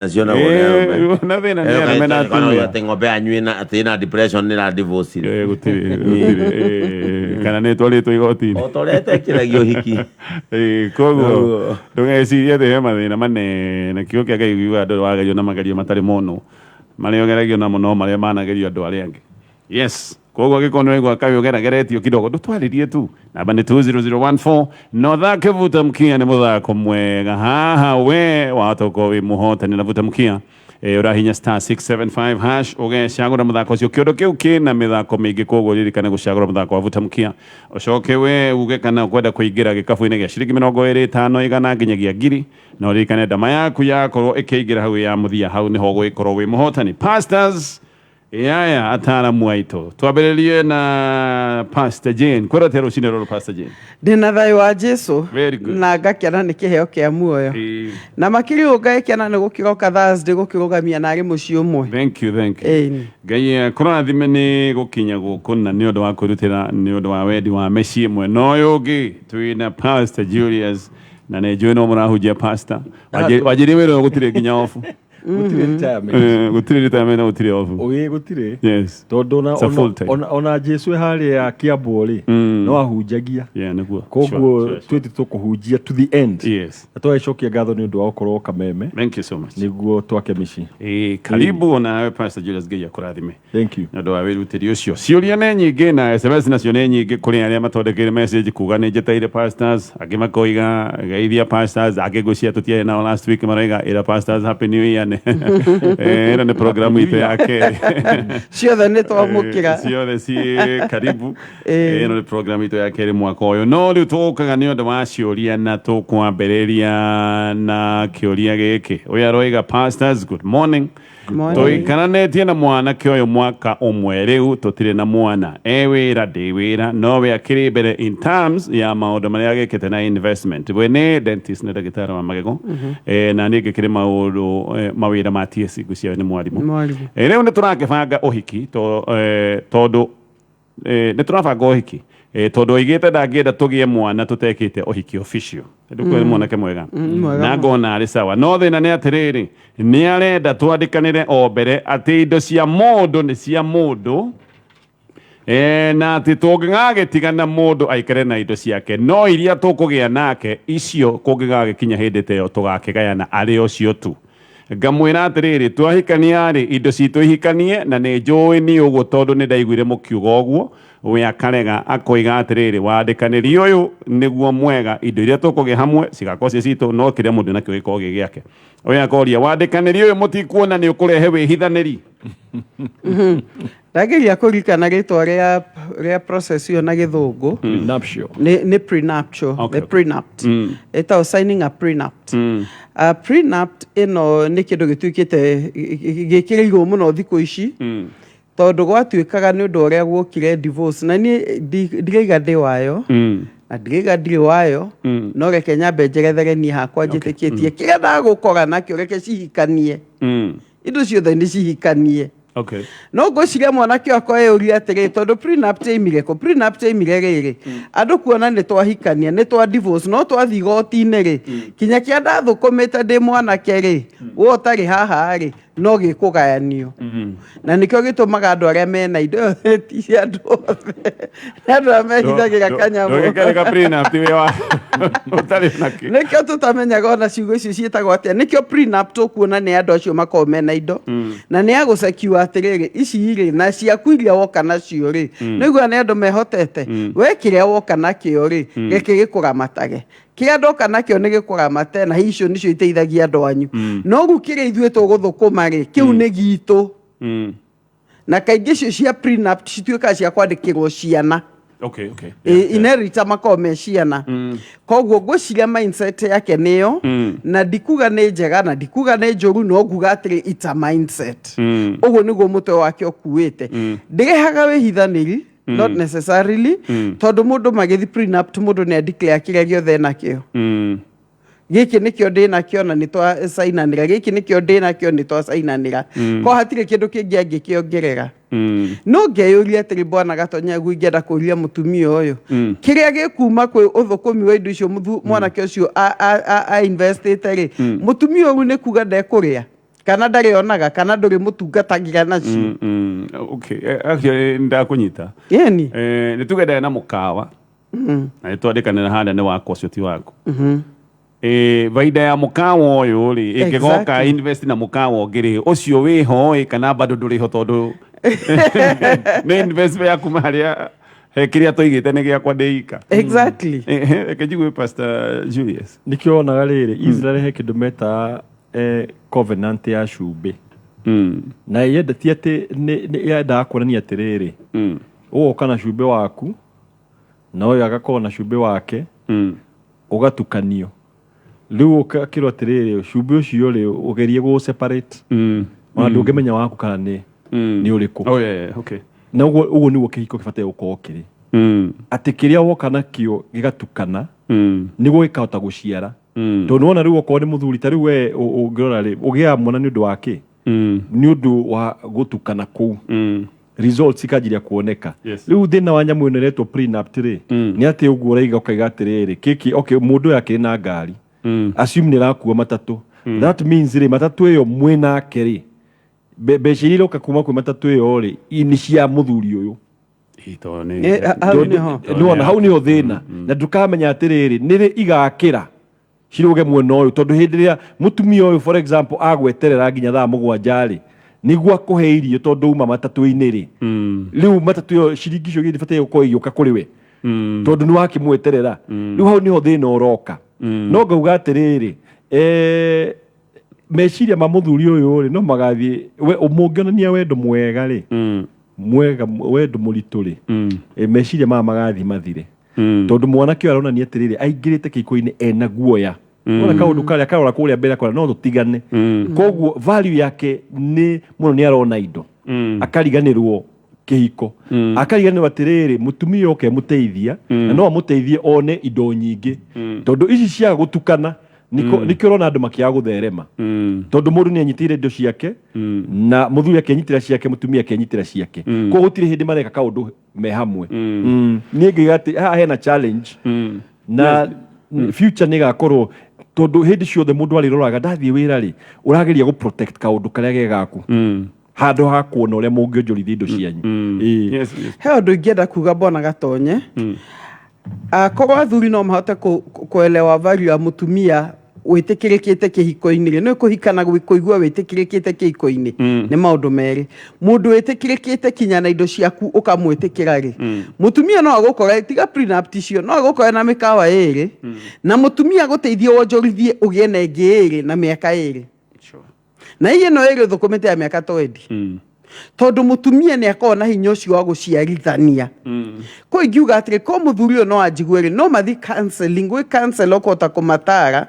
naciona gone na thina ni ana mena atumia tengo be anyina atina depression ni na divorce gutire kana ne twaritwo igoti-ini otolete kiragio hiki koguo ndugecirie the mathina manene kio kia Ngai giuga andu wagerio na magerio matari mono maria ogeragio na muno maria managerio andu aria angi yes koguo gikono igwa kayo gerageretio kidogo ndutwaririe tu namba ni 20014 no thake vuta mkia ni muthako mwega haha we watoko wi muhotani na vuta mkia urahinya star 675 hash ugecagura muthako ucio kiondo kiu kina mithako mingi koguo ririkane gucagura muthako wa vuta mkia ucoke we uge kana kwenda kuingira gikabu-ini gia ciringi 25 igana nginyagia ngiri no ririkane ndama yaku yakorwo ikiingira hau ya muthia hau niho gwikorwo wi muhotani pastors yaya ataramu aitũ twambĩrĩrie na Pastor Jane kwĩrotera rũcinĩ rũrũ Pastor Jane ndĩna thayũ wa Jesu na ngakena nĩ kĩheo kĩa muoyo na makĩria ngakena nĩ gũkĩroka Thursday gũkĩrũgamia narĩ mũciĩ ũmwe thank you Ngai kũrathime nĩ gũkinya gũkũ na nĩ ũndũ wa kwĩrutĩra nĩ ũndũ wa wendi wa mĩciĩ ĩmwe no ũyũ ũngĩ twĩna Pastor Julius na nĩ njũĩ no mũrahunjia pastor wanjĩrĩ wĩra gũtirĩ nginya ofu gutire retirement na gutire ofu gutire yes tondo ona Jesu haria Kiambu ri no ahunjagia niguo koguo twiti tukuhunjia to the end yes atwacokia ngatho ni undu wa gukorwo kameme thank you so much niguo twake mici karibu na Pastor Julius Ngai akurathime thank you ndu wa wirutiri ucio ciuria ne nyingi na SMS nacio ne nyingi kuri aria matondekeire message kuga ne njetaire pastors angi makoiga geithia pastors angi gucia tutiare nao last week maraiga ira pastors happy new year ĩno nĩ programu itũ ya kerĩ ciothe nĩ twamũkĩra ciothe ciĩ karibu ĩno nĩ programu itũ ya kerĩ mwaka ũyũ no rĩu tũgũkaga nĩ ũndũ wa ciũria na tũkwambĩrĩria na kĩũria gĩkĩ ũyũ aroiga pastors good morning tũikaranetie na mwanake ũyũ mwaka ũmwe rĩu tũtirĩ na mwana wĩra ndĩ wĩra no we akĩrĩ mbere in terms ya maũndũ marĩa agĩkĩte na investment we nĩ dentist nĩ ndagĩtarĩ wa magego na nĩ ngĩkĩrĩ maũndũ mawĩra ma TSC ngũcia nĩ mwarimũ rĩu nĩ tũrakĩbanga ũhiki tondũ nĩ tũrabanga ũhiki tondu oigite ndangĩenda tũgĩe mwana tũtekĩte ũhiki official ndũkwĩra mwanake mwega na ngona arĩ sawa no thĩna nĩ atĩrĩrĩ nĩ arenda twandikanire o mbere atĩ indo cia mũndũ nĩ cia mũndũ na atĩ tũngĩgagĩtigana mũndũ aikare na indo ciake no iria tũkũgĩa nake icio kũngĩgagĩkinya hĩndĩ ta ĩyo tũgakĩgayana arĩ ocio tu ngamwĩra atĩrĩrĩ twahikania-rĩ indo citũ ihikanie na nĩ njũĩ nĩ ũguo tondũ nĩ ndaiguire mũkiuga ũguo we akarega akoiga atĩrĩrĩ wandĩkanĩri ũyũ nĩguo mwega indo iria tũkũgĩa hamwe cigakorwo ciĩ citũ no kĩrĩa mũndũ nakĩo gĩkorwo gĩ gĩake we akoria wandĩkanĩri ũyũ mũtikuona nĩ ũkũrehe wĩhithanĩri ndageria kũririkana rĩtwa rĩa process ĩyo na gĩthũngũ nĩ prenuptial the prenup ĩtagwo signing a prenup prenup ĩno nĩ kĩndũ gĩtuĩkĩte gĩkĩrĩirwo mũno thikũ ici tondu gwatuĩkaga nĩ ũndũ ũrĩa guokire divorce na niĩ ndigaiga ndĩ wayo na ndigaiga ndirĩ wayo no reke nyambe njerethere niĩ hakwa njĩtĩkĩtie kĩrĩa ndagũkora nakĩo reke cihikanie indo ciothe nĩ cihikanie no ngũciria mwanake wakwa eyũria atĩrĩ tondũ prenup taimire kũ prenup taimire rĩrĩ andũ kuona nĩ twahikania nĩ twa divorce no twathiĩ igoti-inĩ-rĩ kinya kĩa ndathũkũmĩte ndĩ mwanake-rĩ we ũtarĩ haha-rĩ no gĩkũgayanio na nĩkĩo gĩtũmaga andũ arĩa mena indo ti andũ othe nĩ andũ arĩa mehithagĩra kanyamũ nĩkĩo tũtamenyaga ona ciugo icio ciĩtagwo atĩa nĩkĩo prenup tũkuona nĩ andũ acio makorwo mena indo na nĩ agũcekiwa atĩrĩrĩ ici-rĩ na ciaku iria woka nacio-rĩ nĩguo nĩ andũ mehotete we kĩrĩa woka nakĩo-rĩ gĩkĩ gĩkũramatage kĩrĩa ndoka nakĩo nĩ gĩkũramate na icio nĩcio iteithagia andũ anyu no rĩu kĩrĩa ithuĩ tũgũthũkũma-rĩ kĩu nĩ gitũ na kaingĩ icio cia prenup cituĩkaga cia kwandĩkĩrwo ciana inherita makorwo me ciana koguo ngwĩciria mindset yake nĩyo na ndikuga nĩ njega na ndikuga nĩ njũru no nguga atĩrĩ it's a mindset ũguo nĩguo mũtwe wake ũkuĩte ndĩrehaga wĩhithanĩri not necessarily tondu mundu magithi prenup mundu ne declare kĩrĩa gĩothe nakĩo gĩkĩ nĩkĩo ndĩ nakĩo na nĩ twa sainanĩra gĩkĩ nĩkĩo ndĩ nakĩo nĩ twa sainanĩra ko hatirĩ kĩndũ kĩngĩ angĩkĩongerera no ngeyũria atĩrĩ bwana Gatonya ingĩenda kũria mũtumia ũyũ kĩrĩa gĩkuma kwĩ ũthũkũmi wa indo icio mwanake ũcio a investĩte rĩ mũtumia ũyũ nĩ kuga ndekũrĩa kana ndarionaga kana nduri mutungatagira nacio okay actually ndakunyita yani ni tugenda na mukawa na twandikanire handa ni wakwa cio ti wako vaida ya mukawa uyu ri ingigoka invest na mukawa ngiri ucio wiho kana bado nduriho tondu ni investment yaku maria kiria toigite ni giakwa ndeika exactly ekejigwe Pastor Julius nikionaga riri Israel he kindu meta covenant ya cumbi na yenda ti ati ni yenda kuonania atiriri ugoka na cumbi waku na uyu agakorwo na cumbi wake ugatukanio riu ukakirwo atiriri cumbi ucio ri ugerie gu separate ona ndungimenya waku kana ni uriku oh yeah okay na uguo ni kihiko kibate gukorwo kiri ati kiria woka nakio gigatukana niguo gikahota guciara tondu wona riu okorwo ni muthuri ta riu we ungirora ri ugia mwana ni undu wake ni undu wa gutukana kuu results ikajiria kuoneka riu thina wa nyamu neretwo prenup ri ni ati uguo uraiga ukaiga atiriri kiki okay mundu yake na ngari assume ni rakuwa matatu that means ri matatu iyo mwena keri becirire ukakuma kwi matatu iyo ri ni cia muthuri uyu nona hau niho thina na ndukamenya atiriri niri igakira ciruge mwena uyu tondu hindi ria mutumia uyu for example agweterera nginya thaa 7 ri niguo akuhe irio tondu uma matatu-ini ri riu matatu iyo ciringi icio githibate gukorwo igioka kuri we tondu ni wakimweterera riu hau niho thina uroka no ngauga atiriri meciria ma muthuri uyu ri no magathie we umungionania wendo mwega ri mwega wendo muritu ri meciria ma magathie mathire tondu mwanake aronania atiriri aingirite kiko-ini ena guoya ona kaundu karia karora kuria mbere akora no tutigane koguo value yake ni muno ni arona indo akariganirwo kihiko akariganirwo atiriri mutumia oke muteithia na no amuteithie one indo nyingi tondu ici cia gutukana nikio rona andu makia gutherema tondu mundu ni anyitire indo ciake na muthuri akenyitira ciake mutumia akenyitira ciake ko gutire hindi mareka kaundu me hamwe ni ngiga ati ha hena challenge na future ni gakorwo tondu hindi ciothe mundu ariroraga ndathie wira ri urageria gu protect kaundu karia gegaku handu ha kuona uria mungionjorithia indo cianyu he undu ingienda kuga bona gatonye korwo athuri no mahote kuelewa value ya mutumia witikirikite kihiko-ini no kuhikana kuigua witikirikite kihiko-ini ni maundu meri mundu witikirikite kinya na indo ciaku ukamwitikira ri mutumia no agukora tiga prenup ticio no agukora na mikawa iri na mutumia guteithie wonjorithie ugie na ingi iri na miaka iri na iye no iri thukumite ya miaka 20 tondu mutumia ni akona na hinya ucio wa guciarithania ko ingiuga atiri ko muthuri no anjigwere no mathi counseling we counsel okota kumatara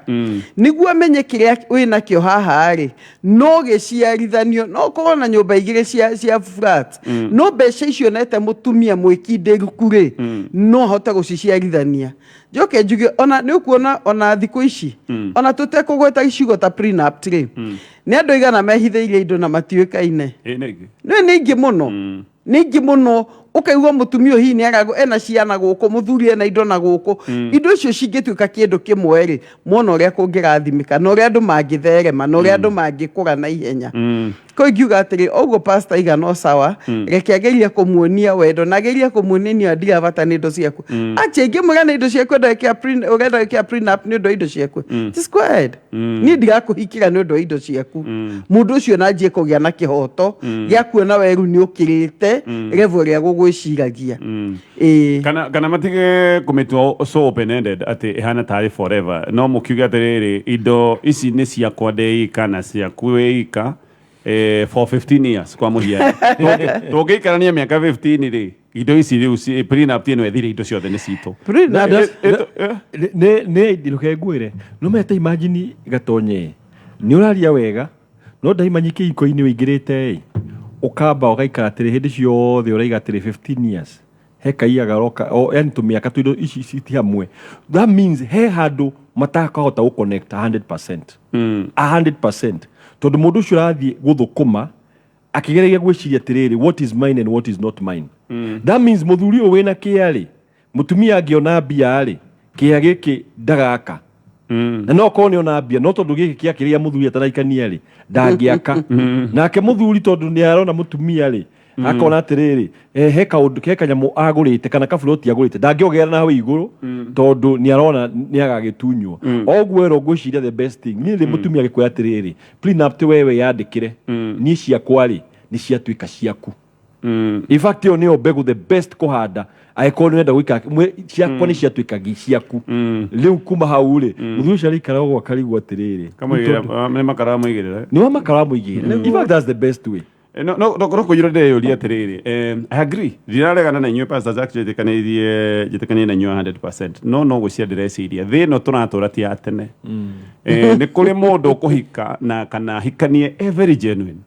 niguo amenye kiria wina kio haha ri no giciarithanio no korwo na nyumba igire cia flat no mbeca icio nete mutumia mwikinderu kuri no hote guciciarithania joke njuge ona ni ukuona ona thiku ici ona tutekugweta icigo ta prenup tri ni andu igana mehitheirie indo na matiuikaine ningi muno ningi muno ukaigua mutumia hi ni agago ena ciana guku muthuri ena indo na guku indo icio cingituika kindu kimwe ri muno uria kungirathimika no uria andu mangitherema no uria andu mangikura na ihenya ko ingiuga atiri oguo pastor iga no sawa reke ageria kumuonia wendo na ageria kumuonia ndia bata ni indo ciaku ache ngimura ni indo ciaku urenda kia prenup ni indo ciaku just go ahead ni ndiga kuhikira ni indo ciaku mundu ucio na njie kugia na kihoto gia kuona weru ni ukirite level ya gugwiciragia kana matige kumitwa so open ended ati hana tari forever no mukiuga atiriri indo ici ni cia kwande kana cia kuika for 15 years kwa muhia tugiikarania miaka 15 ri indo ici riu prenup tieno ethire indo ciothe ni cito ne ndiruke ngwire no meta imagine gatonye ni uraria wega no ndaimanyi kihiko-ini wingirite ukamba ugaikara atiri hindi ciothe uraiga atiri 15 years hekai garoka yani tumiaka tu ici citi hamwe that means he handu matakahota gu connect 100% 100% tondu mundu ucio rathie guthukuma akigereria gwiciria atiriri what is mine and what is not mine that means muthuri uyu wina kiari mutumia angiona mbia ri kia giki ndagaka na no korwo ona mbia no tondu giki kia kiria muthuri ataraikania ri ndangiaka nake muthuri tondu ni arona mutumia ri akona atiriri he kaundu ke kanyamu agurite kana kafloti agurite ndangiogerera nawe iguru tondu ni arona ni agagitunywo oguo ero ngwiciria the best thing ni ri mutumia gikuya atiriri prenup ti wewe yandikire ni ciakwa ri ni ciatuika ciaku in fact yo ni mbegu the best kuhanda aiko ni wenda gwika ciakwa ni ciatuika ciaku riu kuma hau ri muthuri cio arikara gwa karigwa atiriri kama makaramu igirira ni wa makaramu igirira in fact that's the best way. No kujira de yoli atiriri. I agree. Ndiraregana na inyuĩ pastors actually jitikanie na inyuĩ 100%. No gũcia ndĩreciria thĩ ĩno tũratũra ti ya tene. Nĩ kũrĩ mũndũ ũkũhika na kana hikanie very genuine.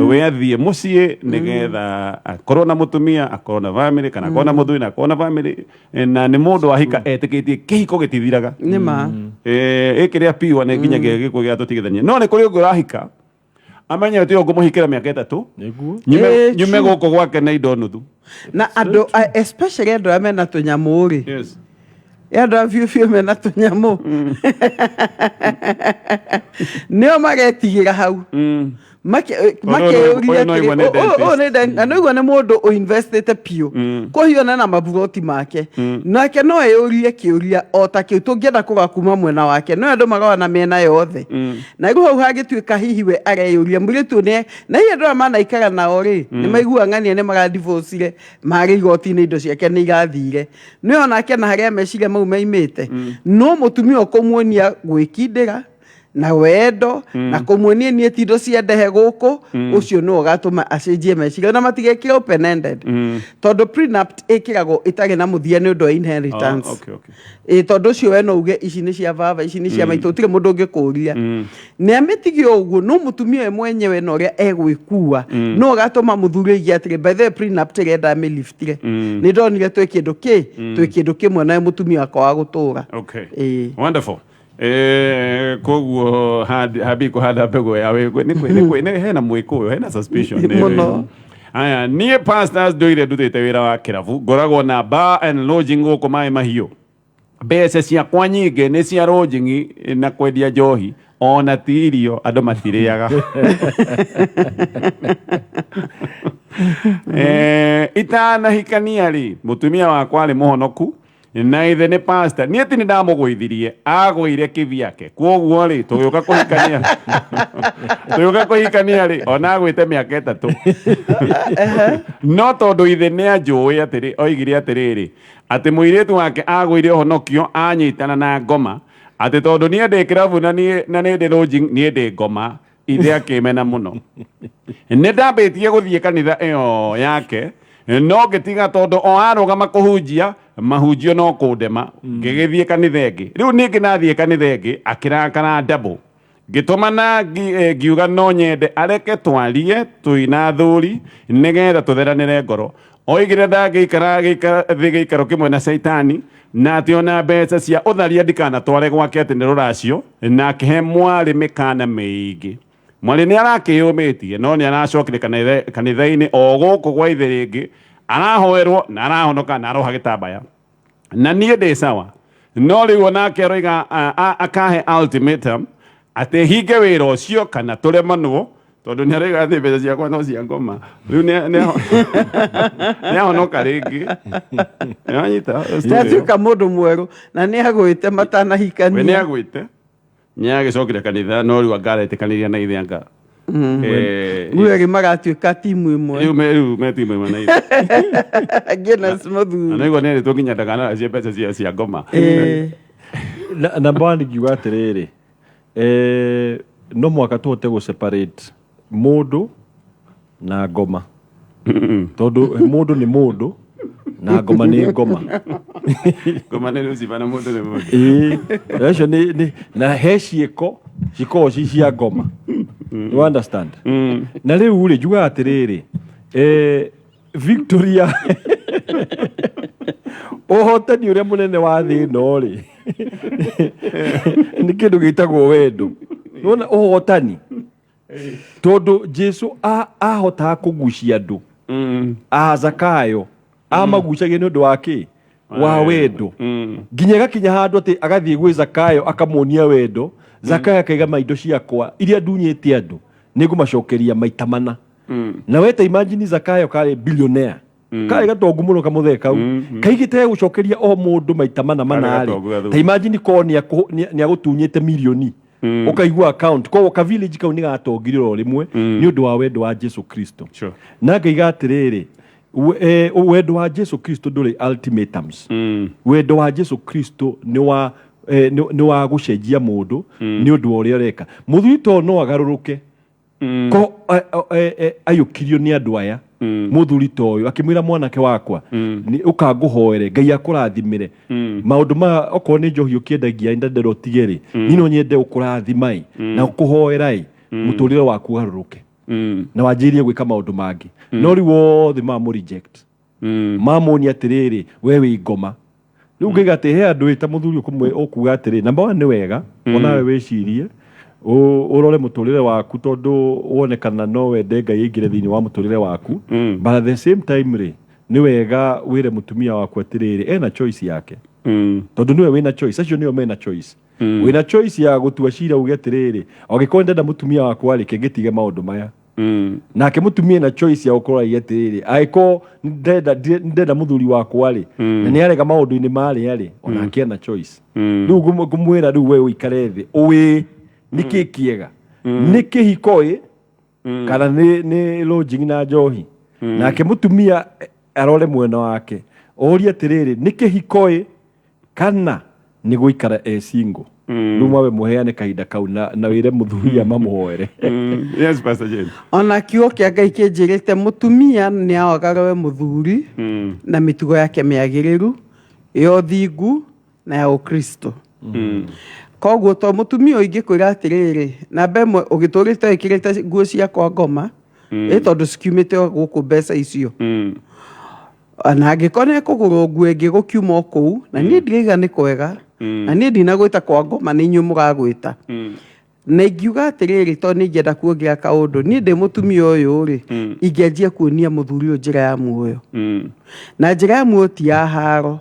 We athiĩ mũciĩ nĩgetha akorwo na mũtumia, akorwo na family kana akorwo na mũthuri na akorwo na family na nĩ mũndũ wahika etĩkĩtie kĩhiko gĩtithiraga. Nĩ ma. Ĩkĩrĩa piwa nĩ nginyagia gĩkuũ gĩa tũtigithania. No nĩ kũrĩ ũngĩ ũrahika amenya ati ogumuhikira miaka 3 nyume goko gwake na indo nuthu na ando especially ando amena tunyamu ri yes ando afiu mena tunyamu nio magetigira hau make uria no ne mundu o invested pio ko hiona na maburoti make nake no eurie kiuria o ta kiu tungienda kugakuma mwena wake no ando magawa na mena yothe na igu hau hagituika hihi we areyuria muritu ne na hiyo ndo mana ikara na ori ni maigua ngania ne maga divorce mari igoti ni indo ciake ni igathire ni onake na haria meciria mau maimite no mutumia okomuonia gwikindira na wendo na kumuonia ni etindo ciendehe guku ucio no gatuma acenjie meciria na matigekira open ended tondu prenup ikiragwo itari na muthia ni undu inheritance tondu ucio we no uge ici ni cia baba ici ni cia maitu tire mundu ngikuria ni ametigio uguo no mutumia we mwenyewe no ria egwikua no gatuma muthuri igi atire by the prenup tirenda me liftire ni ndonire twe kindu kimwe na mutumia akwa gutura wonderful koguo habi kuhanda mbegu yawe ni hena mwikuyo hena suspicion aya nie pastors ndoire ndutite wira wa kiravu ngoragwo na bar and lodging guku mai mahiu mbeca ciakwa nyingi ni cia lodging na kwendia njohi ona tirio andu matiriaga itana hikania ri mutumia wakwa ri muhonoku na ithe ni pastor ni ati ni ndamugwithirie agwire kiviake kwoguo ri tuyuka kuhikania ri ona agwite miaka 3 no tondu ithe ni anjui atiri oigire atiriri ati muiritu wake agwire honokio anyitana na ngoma ati tondu ni ende kiravu na ni ndi lodging ni ndi ngoma ithe akimena muno ni ndambitie guthie kanitha iyo yake no gitiga tondu o arugama kuhunjia mahunjio no kundema ngigithie kanitha ingi riu ningi nathie kanitha ingi akirakana double gitumana ngiuga no nyende areke twarie tuina thuri nigetha tutheranire ngoro oigire ndagikara thigikaro kimwe na shaitani na ationa mbeca cia utharia ndikana tware gwake ati ni ruracio na akihe mwari mikana miingi mwari ni arakiyumitie no ni aracokire kanitha-ini o guku gwa ithe ringi arahoerwo na arahonoka na aroha gitambaya na nie ndi sawa no riu onake aroiga akahe ultimatum ati hinge wira ucio kana turemanwo tondu ni aroiga ati mbeca ciakwa no cia ngoma riu ni ahonoka ringi anyita atuika mundu mweru na ni agwite matanahikania we ni agwite ni agicokire kanitha no riu angaretikaniria na ithe anga Mweri magatuika timu imwe. Riu me timu imwe na ithe. Guinness muthuri. Na nego nere tukinya ndagana cia mbeca cia ngoma. Na bandi ngiuga atiriri no mwaka tuhote gu separate mundu na ngoma tondu mundu ni mundu na ngoma ni ngoma. Ngoma ni rucibana mundu ni mundu. Acio ni na he ciiko cia ngoma. You understand? Na riu ri njuga atiriri Victoria ohotani uria munene wa thi no ri ni kindu gitagwo wendo nona ohotani tondu Jesu ahota kugucia andu Zakayo amagucagia ni undu wake wa wendo nginya gakinya handu ati agathie gwi Zakayo akamuonia wendo Zakayo akaiga maindo ciakwa iria ndunyite andu nigumacokeria maita mana na weta imagine Zakayo kare billionaire kare gatongu muno kamutheka kaigite gucokeria o mundu maita mana ari ta imagine ko ni agutunyite milioni ukaigua account ko ka village kau ni gatongiriro rimwe ni undu wa wendo wa Jesu Kristo na ngaiga atiriri wendo wa Jesu Kristo nduri ultimatums wendo wa Jesu Kristo ni wa gucenjia mundu ni undu uria ureka muthuri to no agaruruke ko ayukirio ni andu aya muthuri to uyu akimwira mwanake wakwa ni ukanguhoere Ngai akurathimire maundu ma oko ni njohi ukiendagia ndendero tigeri nino nyende ukurathimai na ukuhoerai muturire waku garuruke na wanjirie gwika maundu mangi no ri wothe mamu reject mamoni atiriri wewe ingoma riu ngiga ati he andu ta muthuri ukumwe ukuga atiri number 1 ni wega onawe wicirie urore muturire waku tondu wonekana no wende Ngai ingire thiini wa muturire waku but at the same time ri ni wega wire mutumia waku atiriri ena choice yake tondu niwe wina choice acio niwe mena choice wina choice ya gutua cira uge atiriri ogikorwo ndenda mutumia waku ari kengitige maundu maya nake mutumia na choice ya ukora yetiriri aiko ndenda muthuri wakwa ari na ni arega maundu-ini mari ari onake na choice riu ngumwira riu we uikare thi uwi niki kiega niki hikoi kana ni lodging na njohi nake mutumia arore mwena wake oria atiriri niki hikoi kana ni guikara single riu mwawe muheane kahinda kau na wire muthuri amamuhoere yes Pastor Jane ona kiugo kia Ngai kinjirite mutumia ni aogarowe muthuri na mitugo yake miagiriru yo thingu na ya Ukristo koguo to mutumia uingikwira atiriri na mbemwe ugiturite wikirite nguo ciakwa ngoma tondu cikiumite guku mbeca icio na angikone kugurwo nguo ingi gukiuma kuu na ni ndiriga ni kwega na ni ndinagwita kwa ngoma ni inyu mugagwita na ingiuga atiriri to ni ngenda kuongia kaundu ni ndi mutumia uyu ri ingianjia kuonia muthuri uyu njira ya muoyo na njira ya muoyo ti ya haro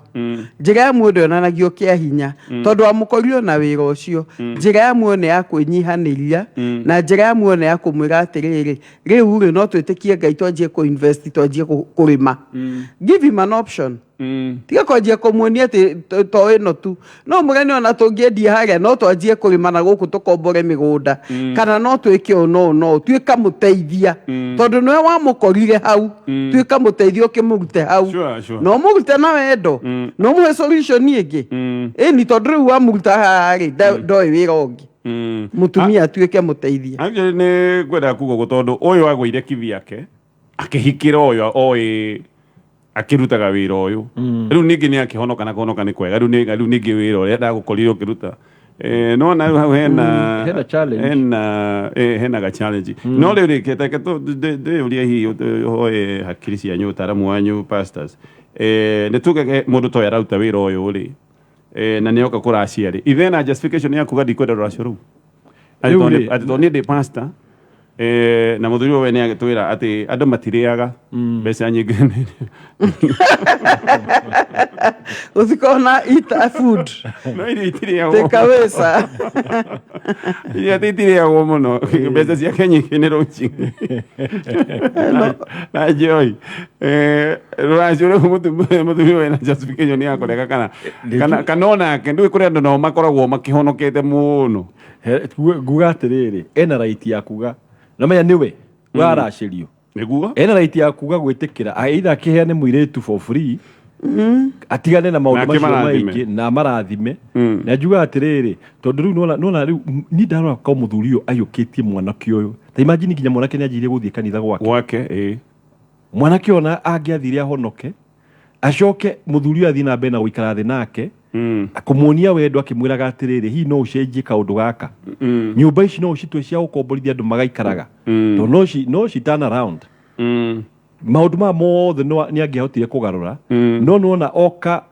njira ya muoyo ndionanagio kia hinya tondu amukorio na wira ucio njira ya muoyo ni ya kwinyihaniria na njira ya muoyo ni ya kumwira atiriri riu ri no twitikie Ngai twanjie kuinvest twanjie kurima give him an option tiga kwanjia kumuonia ati to ino tu no mugeni ona tungiendi haria no twanjie kurima na guku tukombore migunda kana no twike no twika muteithia tondu niwe wamukorire hau twika muteithia ukimurute hau no murute na wendo no muhe solution ingi ni tondu riu wamuruta hari ndoi wira ungi mutumia twike muteithia actually ni gwenda kugo tondu uyu agwire kivi yake akihikira uyu oi akirutaga wira uyu riu ningi ni akihonoka na kuhonoka ni kwega riu ningi wira uria ndagukorire ukiruta no na riu hena challenge hena ga challenge no riu rikete ke to de uria hi hoye hakiri cia nyu taramu wanyu pastors ni tuge mundu to yarauta wira uyu ri na ni oka kuracia ri ithena justification ya kuga dikwenda ruracio ru ati ni de pastor na muthuri we ni agitwira ati andu matiriaga mbeca nyingi usikona eat food no itiria take away sa ya itiria wo muno mbeca cia kenyingi ni runchi na joy ruracio ru muthuri we na justification ya kureka kana kendu kuri andu no makoragwo makihonokete muno nguga atiriri ena right ya kuga na maya niwe waracirio niguo ena right ya kuga gwitikira aitha kiheane muiretu for free atigane na maundu macio maingi na marathime na njuga atiriri tondu riu nona riu ni ndarora ko muthuri uyu ayukitie mwanake uyu ta imagine nginya mwanake ni anjirie guthie kanitha gwake mwanake ona angiathire ahonoke acoke muthuri uyu athie na mbere na guikara thi nake akumuonia wendo akimwiraga atiriri hi no ucenjie kaundu gaka nyumba ici no ucitwe cia gukomborithia andu magaikaraga to no she turn around maundu ma mothe ni angiahotire kugarura no nona oka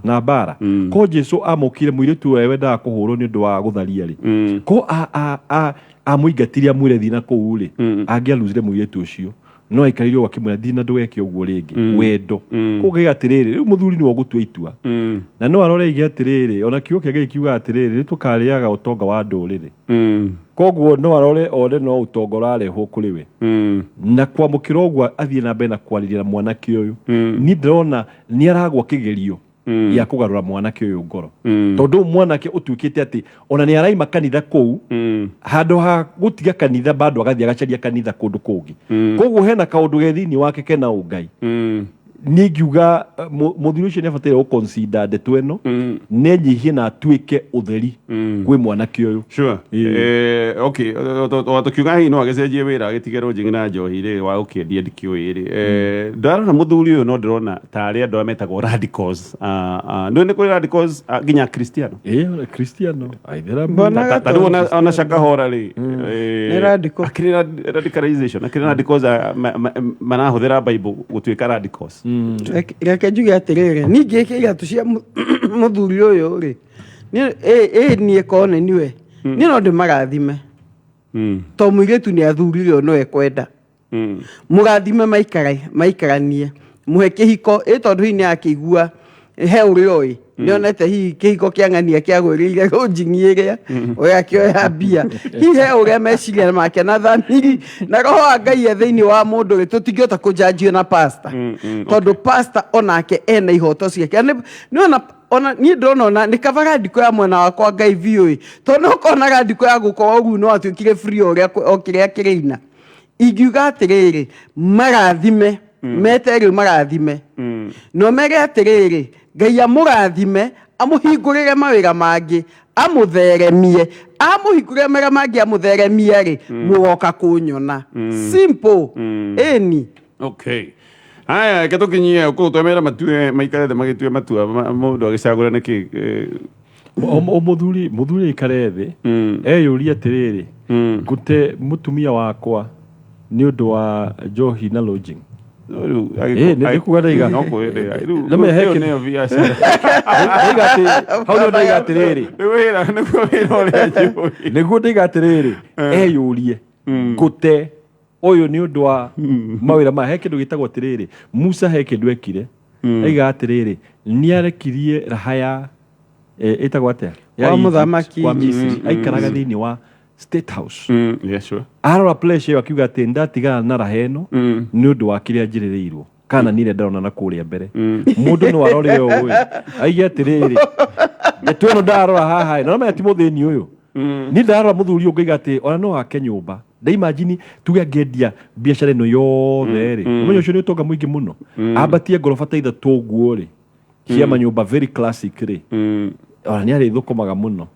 na bara ko Jesu amukire muiritu wewe nda kuhurwo ni undu wa gutharia ri ko amuingatiria mwire thina kuu ri angialuzire muiritu ucio no aikaririo akimwira dina ndugeke uguo ringi wendo kugiga atiriri riu muthuri ni wogutua itua na no arore igi atiriri ona kiugo kiage kiuga atiriri ritukariaga utonga wa nduriri koguo no arore ore no utonga urarehwo kuri we na kwamukira uguo athie na mbere na kwariria na mwanake uyu ni ndrona ni aragwa kigerio ya kugarura mwanake uyu ngoro tondu mwanake utuikite ati ona ni araima kanitha kou handu ha gutiga kanitha bado agathia agacaria kanitha kundu kungi koguo hena kaundu gethini wake kena ungai ningiuga muthuri ucio ni abatire go consider ndeto eno nenyihie na atuike utheri kwi mwanake uyu sure okay watukiuga hi no agecenjie wira agitigerwo njingi na njohi ri wa ukiendia ndikiui ri ndarona muthuri uyu no ndirona tari andu ametagwo radicals no ni kuri radicals ginya Cristiano Cristiano aithera tari ona shaka hora ri ni radical radicalization akiri radicals manahuthira Bible gutuika radicals reke njuge atiriri ningi kiratu cia muthuri uyu ri ni kone niwe ni no ndimarathime to muiretu ni athurire no ekwenda murathime maikaranie muhe kihiko tondu hini akigua he urioi nionete hi kihiko kiangania kiagwirire runjingiria oya kioya bia hi he uria meciria make na thamiri na roho Ngai thiini wa mundu ri tutingiota kujajio na pastor tondu pastor onake ena ihoto ciake ona ni ndona ni kavaga ndiko ya mwena wakwa Ngai vioi tondu konaga ndiko ya gukwa ugu no atuikire free uria okiria kirina ingiuga atiriri marathime metere marathime no mere atiriri Ngai amurathime amuhingurire mawira mangi amutheremie amuhingurire mawira mangi amutheremie ri mugoka kunyona simple eni okay aya ketukinyie uko twemera matue maikarete magitue matua mundu agicagura niki muthuri ikarethe eyuria atiriri gute mutumia wakwa ni undu wa njohi na lodging ni kuga iga no kwende no me heke ne via iga how do iga atiriri wira no wira ore ajo ni guo iga atiriri eyurie gute oyo ni undu wa mawira ma heke ndugitagwo atiriri Musa heke ndwekire iga atiriri ni arekirie rahaya itagwo atia wa muthamaki wa Misiri aikaraga thiini wa State House yes sure arora place yo akiuga ati ndatigana na raheno ni undu wa kiria njiririrwo kana nire ndarona na kuria mbere mundu no arore yo uyu aige atiriri etweno ndarora haha no me muthini uyu ni ndarora muthuri ungiga ati ona no ake nyumba nda imagine tuge ngendia biashara ino yothe ri umenyo ucio ni utonga mwingi muno ambatie ngoroba ta ithatu uguo ri cia manyumba very classic ri ona ni ari thukumaga muno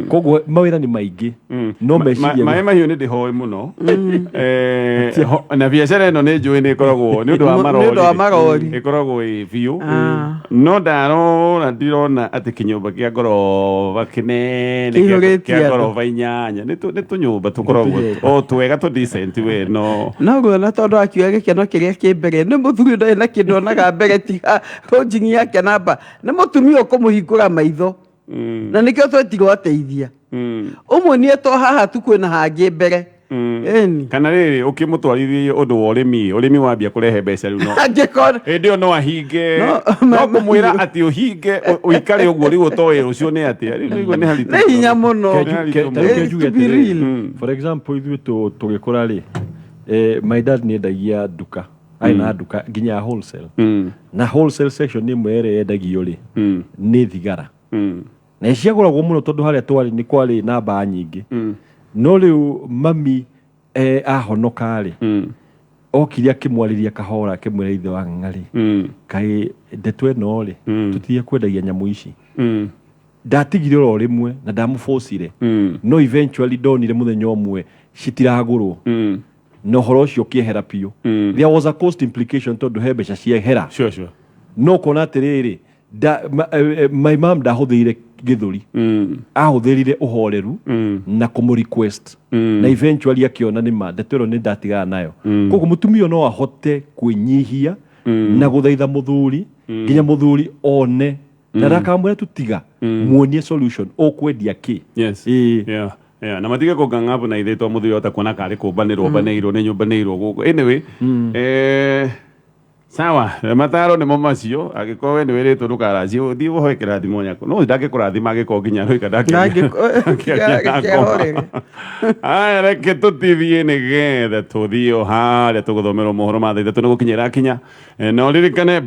koguo mawira ni maingi no meciria mahiu ni ndihoi muno na biashara ino ni njui ni ikoragwo ni undu wa marori ikoragwo i biu no ndarona ndirona ati kinyumba kia ngoroba kinene kia ngoroba 8 ni tunyumba tukoragwo o twega tu decent we no guo na tondu akiuga gikeno kiria ki mbere ni muthuri ndo ena kindu onaga mbere tiga ronjingi yake namba ni mutumia ukumuhingura maitho na nikio twetigwo ateithia umwe ni eto haha tukwina hangi mbere eni kana riri ukimutwarithia undu wa urimi wambia kurehe mbeca riu no ndio no ahinge no kumwira ati uhinge uikare uguo riu utoe ucio ni ati riu ni haritu ni hinya muno for example ithu tugikura ri my dad ni endagia duka aina duka ginya wholesale na wholesale section ni mwere endagio ri ni thigara na ciaguragwo muno tondu haria twari ni kwari namba nyingi no riu mami ahonoka ri okiria kimwariria kahora kimwira ithe wa ng'ari kai ndeto eno ri tutie kwendagia nyamu ici ndatigire ro rimwe na ndamufocire no eventually donire muthenya omwe citiragurwo no horo cio kiehera piu there was a cost implication tondu he mbeca ciehera sure no kona atiriri my mom ndahuthiire githuri ahuthirire uhoreru na kumu request na eventually akiona ni ma ndeto ni ndatigana nayo koguo mutumia no ahote kwinyihia na guthaitha muthuri nginya muthuri one na ndakamwira tutiga muonie solution okwendia ki yes yeah na matige kũngangabu na ithe twamuthio ota kuona kari kũmbanĩrwo mbanĩirwo nĩ nyũmbanĩirwo gũkũ anyway sawa mataro nĩ mo macio agĩkorwo we nĩ wĩrĩtwo ndũkaracie ũthiĩ ũhoe kĩrathimo nyako no ndangĩkũrathima agĩkorwo nginya rũika ndakĩhorere aya reke tũtithie nĩgetha tũthiĩ o harĩa tũgũthomerwo mohoro ma thaa ithatũ nĩ gũkinyĩra kinya na ũririkane